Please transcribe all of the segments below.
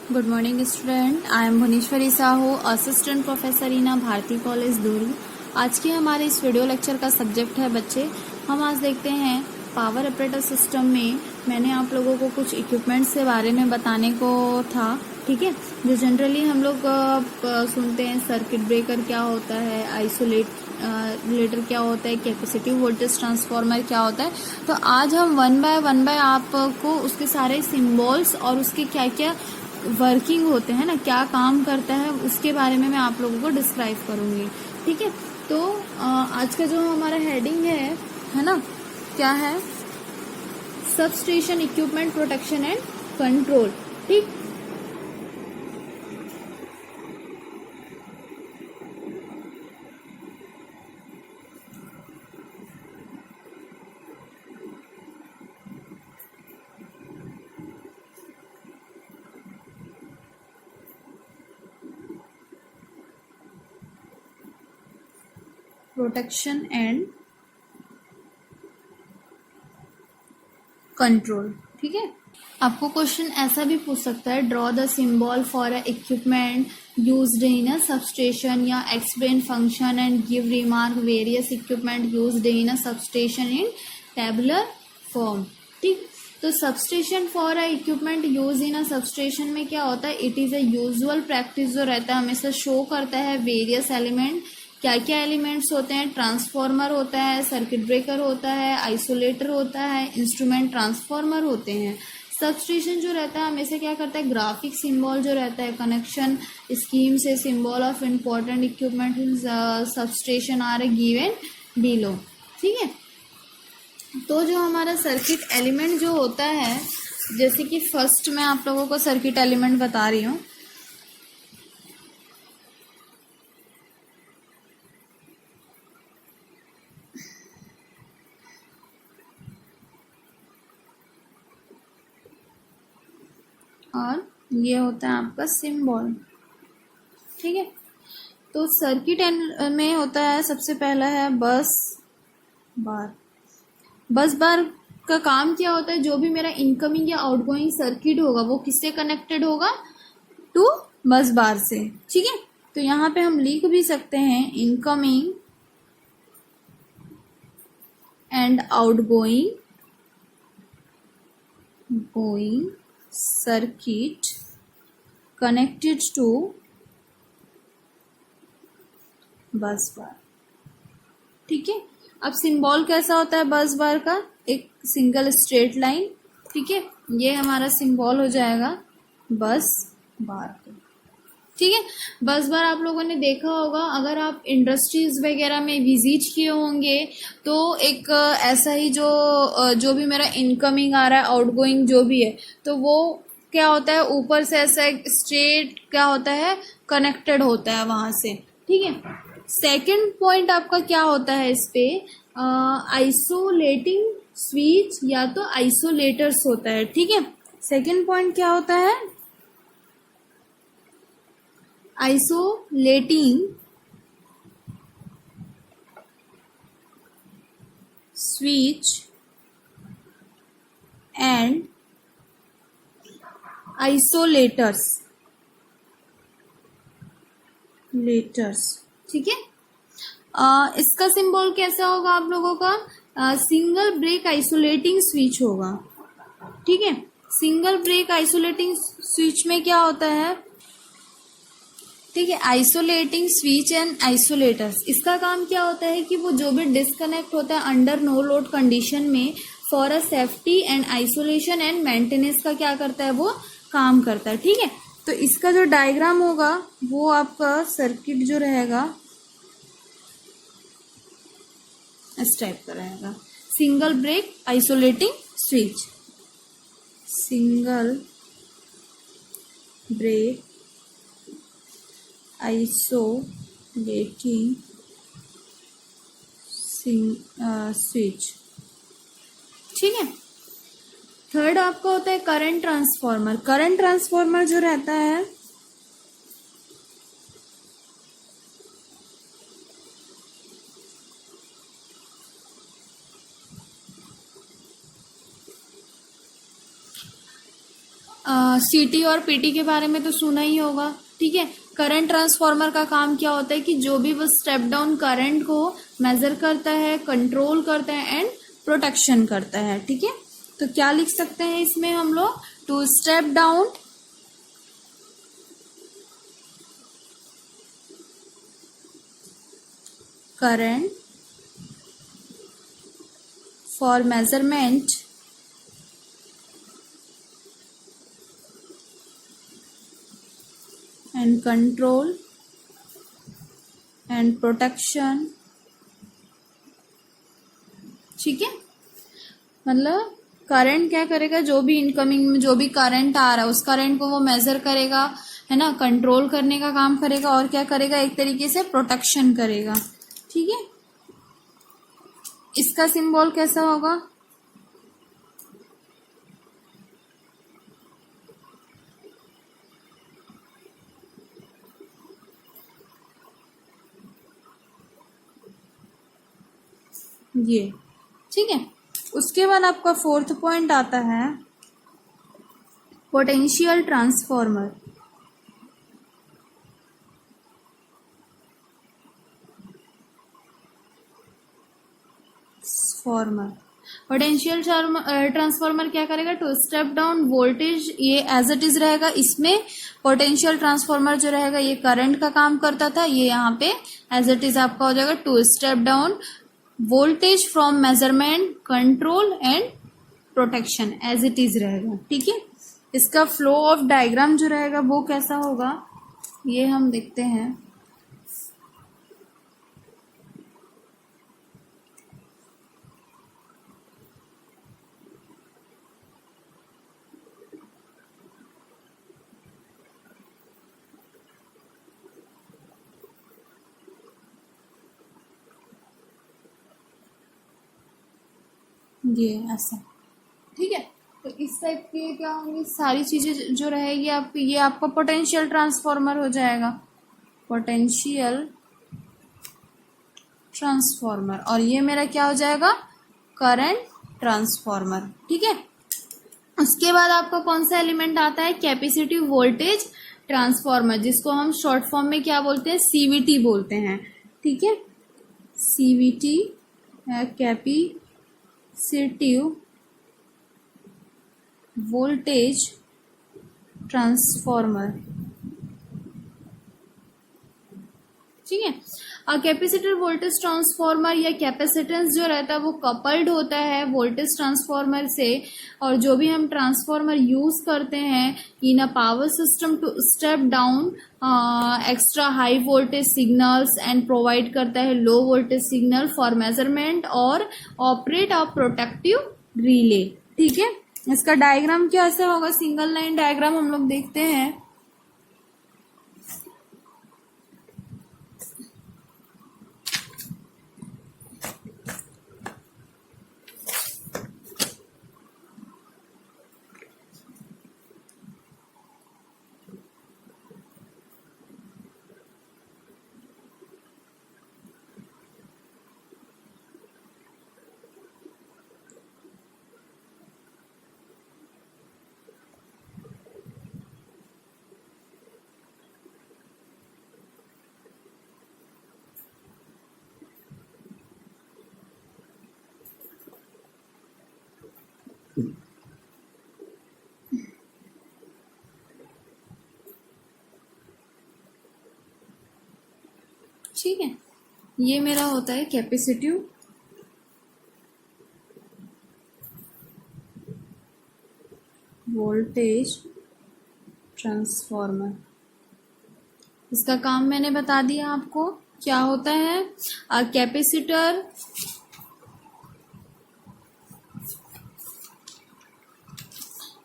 Good morning student, I am Bhuvaneshwari Sahu, assistant professor in Bharati college दूरी। आज के हमारे इस वीडियो लेक्चर का सब्जेक्ट है बच्चे। हम आज देखते हैं पावर ऑपरेटर सिस्टम में मैंने आप लोगों को कुछ इक्विपमेंट्स के बारे में बताने को था, ठीक है। जो जनरली हम लोग सुनते हैं, सर्किट ब्रेकर क्या होता है, आइसोलेटर क्या होता है, कैपेसिटिव वोल्टेज ट्रांसफार्मर क्या होता है। तो आज हम वन बाय आपको उसके सारे सिंबल्स और उसके क्या क्या वर्किंग होते हैं ना, क्या काम करता है, उसके बारे में मैं आप लोगों को डिस्क्राइब करूंगी, ठीक है। तो आज का जो हमारा हेडिंग है ना, क्या है, सब station equipment protection and control, ठीक। प्रोटेक्शन एंड कंट्रोल, ठीक है। आपको क्वेश्चन ऐसा भी पूछ सकता है, draw the symbol for a equipment used in a substation, या explain function and give remark various equipment used in a substation in tabular form, ठीक। तो substation for a equipment use in a substation में क्या होता है, it is a usual practice जो रहता है हमेशा शो करता है वेरियस एलिमेंट, क्या क्या एलिमेंट्स होते हैं, ट्रांसफॉर्मर होता है, सर्किट ब्रेकर होता है, आइसोलेटर होता है, इंस्ट्रूमेंट ट्रांसफॉर्मर होते हैं। सबस्टेशन जो रहता है हमेशा क्या करता है, ग्राफिक सिंबल जो रहता है, कनेक्शन स्कीम से symbol of important equipment in substation are given below, ठीक है। तो जो हमारा सर्किट एलिमेंट जो होता है, जैसे कि फर्स्ट मैं आप लोगों को सर्किट एलिमेंट बता रही हूँ। और ये होता है आपका सिंबल, ठीक है। तो सर्किट में होता है, सबसे पहला है बस बार। बस बार का काम क्या होता है, जो भी मेरा इनकमिंग या आउटगोइंग सर्किट होगा वो किससे कनेक्टेड होगा, टू बस बार से, ठीक है। तो यहाँ पे हम लिख भी सकते हैं incoming and outgoing circuit connected to bus bar, ठीक है। अब सिंबल कैसा होता है बस बार का, एक सिंगल स्ट्रेट लाइन, ठीक है। ये हमारा सिंबल हो जाएगा बस बार का, ठीक है। बस बार आप लोगों ने देखा होगा, अगर आप इंडस्ट्रीज वगैरह में विजिट किए होंगे तो एक ऐसा ही जो भी मेरा इनकमिंग आ रहा है, आउटगोइंग जो भी है, तो वो क्या होता है, ऊपर से ऐसा एक स्ट्रेट क्या होता है, कनेक्टेड होता है वहां से, ठीक है। सेकंड पॉइंट आपका क्या होता है इस पे, आइसोलेटिंग स्विच या तो आइसोलेटर्स होता है, ठीक है। सेकंड पॉइंट क्या होता है, आइसोलेटिंग स्विच एंड आइसोलेटर्स, ठीक है। इसका सिंबल कैसा होगा आप लोगों का, सिंगल ब्रेक आइसोलेटिंग स्विच होगा, ठीक है। सिंगल ब्रेक आइसोलेटिंग स्विच में क्या होता है, ठीक है, आइसोलेटिंग स्विच एंड आइसोलेटर्स, इसका काम क्या होता है कि वो जो भी डिस्कनेक्ट होता है अंडर नो लोड कंडीशन में, for a safety and isolation and maintenance का क्या करता है, वो काम करता है, ठीक है। तो इसका जो डायग्राम होगा वो आपका सर्किट जो रहेगा इस टाइप का रहेगा, single break isolating switch, single break isolating switch, ठीक है। थर्ड आपका होता है करंट ट्रांसफार्मर। करंट ट्रांसफार्मर जो रहता है सीटी और पीटी के बारे में तो सुना ही होगा, ठीक है। करंट ट्रांसफार्मर का काम क्या होता है कि जो भी वो स्टेप डाउन करंट को मेजर करता है, कंट्रोल करता है एंड प्रोटेक्शन करता है, ठीक है। तो क्या लिख सकते हैं इसमें हम लोग, to step down current for measurement and control and protection, ठीक है। मतलब करंट क्या करेगा, जो भी इनकमिंग में जो भी करंट आ रहा है उस करंट को वो मेजर करेगा, है ना, कंट्रोल करने का काम करेगा और क्या करेगा, एक तरीके से प्रोटेक्शन करेगा, ठीक है। इसका सिंबल कैसा होगा, ये, ठीक है। उसके बाद आपका फोर्थ पॉइंट आता है पोटेंशियल ट्रांसफार्मर। पोटेंशियल ट्रांसफार्मर क्या करेगा, टू स्टेप डाउन वोल्टेज, ये एज इट इज रहेगा। इसमें पोटेंशियल ट्रांसफार्मर जो रहेगा ये करंट का काम करता था, ये यहाँ पे एज इट इज आपका हो जाएगा to step down voltage from measurement, control and protection, as it is रहेगा, ठीक है। इसका फ्लो ऑफ डायग्राम जो रहेगा वो कैसा होगा, ये हम देखते हैं। ये ऐसा, ठीक है। तो इस टाइप के क्या होंगी सारी चीजें जो रहेगी आप, ये आपका पोटेंशियल ट्रांसफार्मर हो जाएगा, पोटेंशियल ट्रांसफार्मर, और ये मेरा क्या हो जाएगा, करंट ट्रांसफार्मर, ठीक है। उसके बाद आपका कौन सा एलिमेंट आता है, कैपेसिटिव वोल्टेज ट्रांसफार्मर, जिसको हम शॉर्ट फॉर्म में क्या बोलते हैं, सीवीटी बोलते हैं, ठीक है। सीवीटी कैपेसिटिव वोल्टेज ट्रांसफार्मर, ठीक है। कैपेसिटर वोल्टेज ट्रांसफार्मर या कैपेसिटेंस जो रहता है वो कपल्ड होता है वोल्टेज ट्रांसफार्मर से, और जो भी हम ट्रांसफार्मर यूज करते हैं in a power system to step down extra high voltage signals and provide करता है low voltage signal for measurement और ऑपरेट अ प्रोटेक्टिव रिले, ठीक है। इसका डायग्राम कैसे होगा, सिंगल लाइन डायग्राम हम लोग देखते हैं। ठीक है, ये मेरा होता है कैपेसिटिव वोल्टेज ट्रांसफार्मर। इसका काम मैंने बता दिया आपको क्या होता है, कैपेसिटर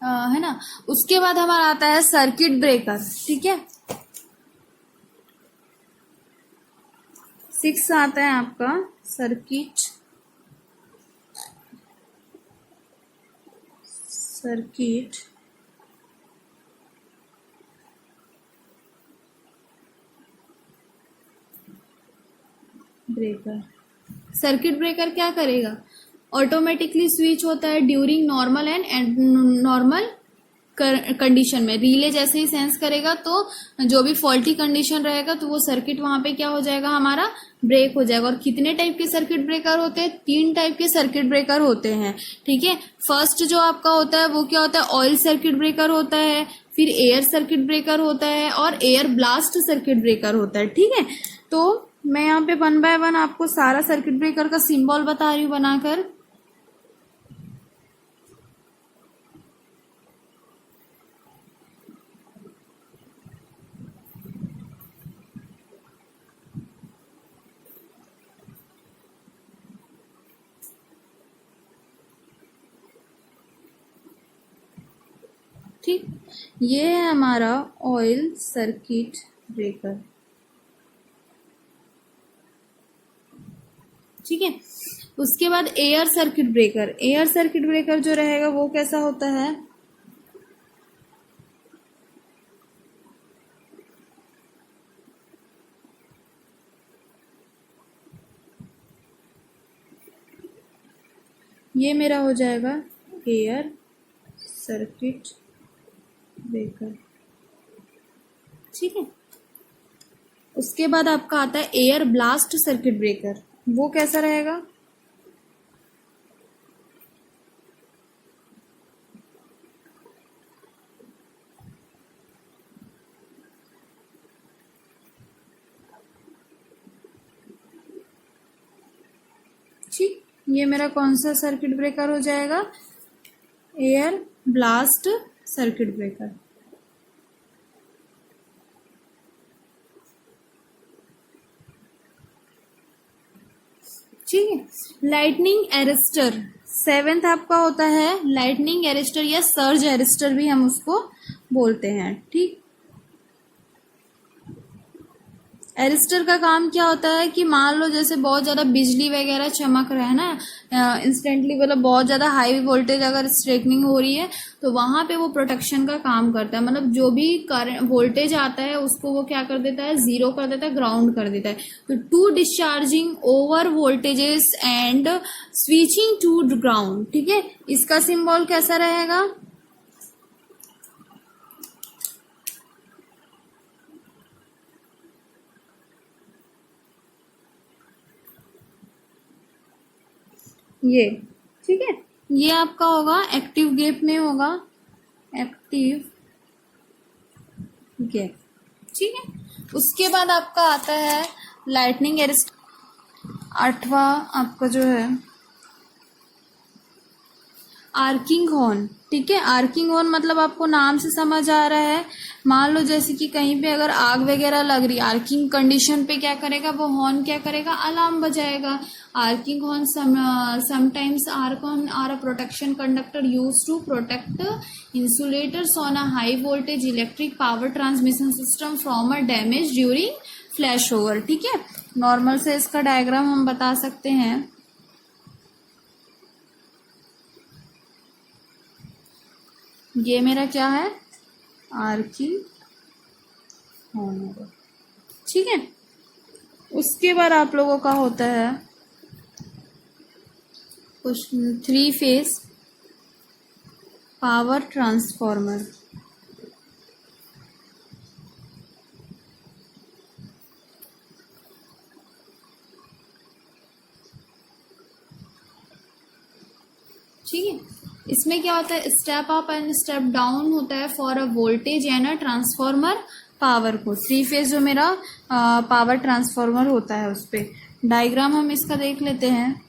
है ना। उसके बाद हमारा आता है सर्किट ब्रेकर, ठीक है। 6 आता है आपका सर्किट ब्रेकर। सर्किट ब्रेकर क्या करेगा, ऑटोमेटिकली स्विच होता है during normal and normal condition में। रिले जैसे ही सेंस करेगा तो जो भी फॉल्टी कंडीशन रहेगा तो वो सर्किट वहां पे क्या हो जाएगा, हमारा ब्रेक हो जाएगा। और कितने टाइप के सर्किट ब्रेकर होते हैं, 3 टाइप के सर्किट ब्रेकर होते हैं, ठीक है। फर्स्ट जो आपका होता है वो क्या होता है, ऑयल सर्किट ब्रेकर होता है, फिर एयर सर्किट ब्रेकर होता है और एयर ब्लास्ट सर्किट ब्रेकर होता है, ठीक है। तो मैं यहाँ पे 1 बाय 1 आपको सारा सर्किट ब्रेकर का सिंबल बता रही हूँ बनाकर। ठीक, ये है हमारा ऑयल सर्किट ब्रेकर, ठीक है। उसके बाद air circuit breaker. Air circuit breaker जो रहेगा वो कैसा होता है, ये मेरा हो जाएगा एयर सर्किट ब्रेकर, ठीक है। उसके बाद आपका आता है एयर ब्लास्ट सर्किट ब्रेकर। वो कैसा रहेगा, ठीक, ये मेरा कौन सा सर्किट ब्रेकर हो जाएगा, एयर ब्लास्ट सर्किट ब्रेकर, ठीक है। लाइटनिंग एरेस्टर 7th आपका होता है लाइटनिंग एरेस्टर या सर्ज एरेस्टर भी हम उसको बोलते हैं, ठीक। एरिस्टर का काम क्या होता है कि मान लो जैसे बहुत ज्यादा बिजली वगैरह चमक रहा है ना, इंस्टेंटली मतलब बहुत ज्यादा हाई वोल्टेज अगर स्ट्रेकनिंग हो रही है तो वहां पे वो प्रोटेक्शन का काम करता है। मतलब जो भी करंट वोल्टेज आता है उसको वो क्या कर देता है, जीरो कर देता है, ग्राउंड कर देता है। तो to discharging over voltages and switching to ground, ठीक है। इसका सिंबल कैसा रहेगा, ये, ठीक है। ये आपका होगा एक्टिव गैप में होगा, एक्टिव गैप, ठीक है। उसके बाद आपका आता है लाइटनिंग एरेस्ट, 8वां आपका जो है आर्किंग हॉर्न, ठीक है। आर्किंग हॉर्न मतलब आपको नाम से समझ आ रहा है, मान लो जैसे कि कहीं पे अगर आग वगैरह लग रही, आर्किंग कंडीशन पे क्या करेगा वो हॉर्न, क्या करेगा, अलार्म बजाएगा। Arcing horn sometimes arc horn are a protection conductor use to protect insulators on a high voltage electric power transmission system from a damage during flash over, ठीक है। Normal से इसका डायग्राम हम बता सकते हैं, ये मेरा क्या है, आर्किंग हॉर्न, ठीक है। उसके बाद आप लोगों का होता है क्वेश्चन 3 फेज पावर ट्रांसफॉर्मर, ठीक है। इसमें क्या होता है, step up and step down होता है for a voltage and a transformer power को। 3 फेज जो मेरा पावर ट्रांसफॉर्मर होता है उस पे डायग्राम हम इसका देख लेते हैं।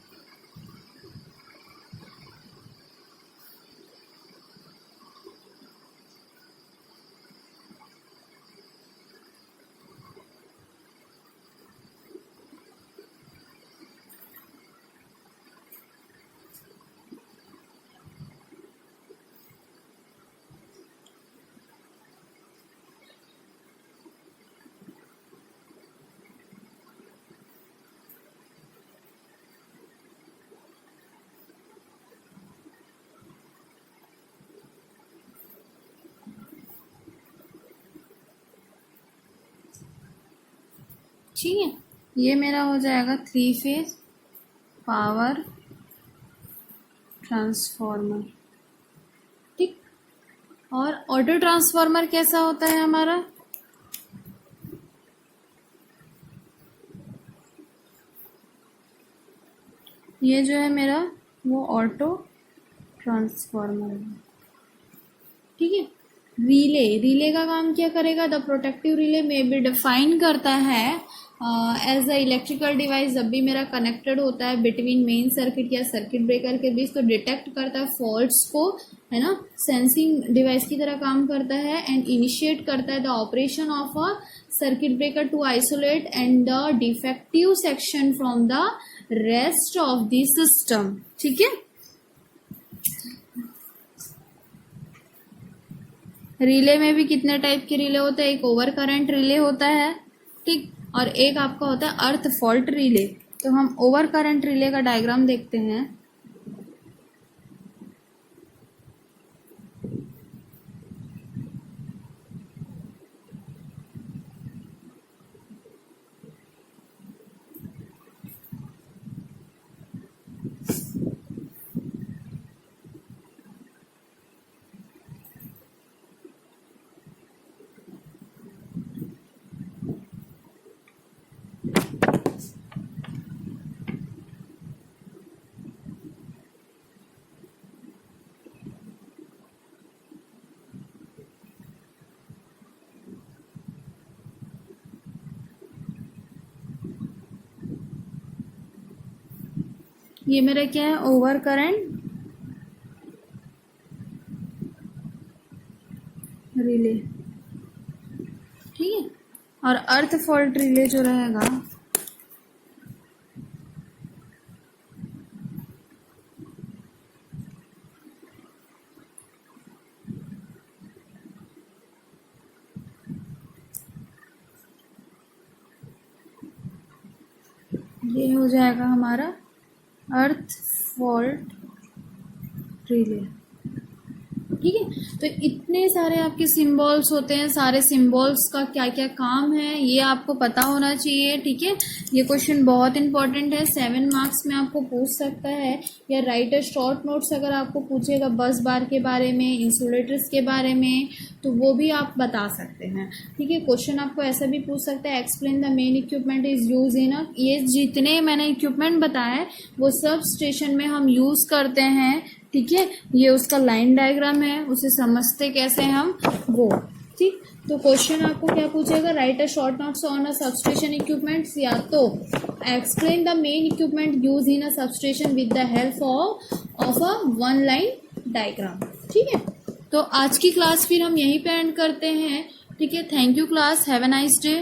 ठीक है, ये मेरा हो जाएगा 3 फेज पावर ट्रांसफॉर्मर, ठीक। और ऑटो ट्रांसफार्मर कैसा होता है हमारा? ये जो है मेरा वो ऑटो ट्रांसफार्मर है, ठीक है। रिले का काम क्या करेगा? द प्रोटेक्टिव रिले में बी डिफाइन करता है एज अ इलेक्ट्रिकल डिवाइस। जब भी मेरा कनेक्टेड होता है बिटवीन मेन सर्किट या सर्किट ब्रेकर के बीच, तो डिटेक्ट करता है फॉल्ट्स को, है ना, सेंसिंग डिवाइस की तरह काम करता है, एंड इनिशिएट करता है the operation of a circuit breaker to isolate and the defective section from the rest of the system, ठीक है। रिले में भी कितने टाइप के रिले होते हैं? एक ओवर करंट रिले होता है, ठीक, और एक आपका होता है अर्थ फॉल्ट रिले। तो हम ओवर करंट रिले का डायग्राम देखते हैं। ये मेरा क्या है? ओवर करंट रिले, ठीक है। और अर्थ फॉल्ट रिले जो रहेगा, ये हो जाएगा हमारा अर्थ फॉल्ट रिले, ठीक है। तो इतने सारे आपके सिंबल्स होते हैं, सारे सिंबल्स का क्या क्या काम है ये आपको पता होना चाहिए, ठीक है। ये क्वेश्चन बहुत इंपॉर्टेंट है, 7 मार्क्स में आपको पूछ सकता है, या राइट अ शॉर्ट नोट्स अगर आपको पूछेगा बस बार के बारे में, इंसुलेटर्स के बारे में, तो वो भी आप बता सकते हैं, ठीक है। क्वेश्चन आपको ऐसा भी पूछ सकता है, explain the main equipment is use in a, ये जितने मैंने इक्विपमेंट बताए वो सब स्टेशन में हम यूज करते हैं, ठीक है। ये उसका लाइन डायग्राम है, उसे समझते कैसे हम वो, ठीक। तो क्वेश्चन आपको क्या पूछेगा? Right a short notes on a substation equipments, या तो explain the main equipment use in a substation with the help of a 1 line diagram, ठीक है। तो आज की क्लास फिर हम यहीं पे एंड करते हैं, ठीक है। Thank you class, have a nice day.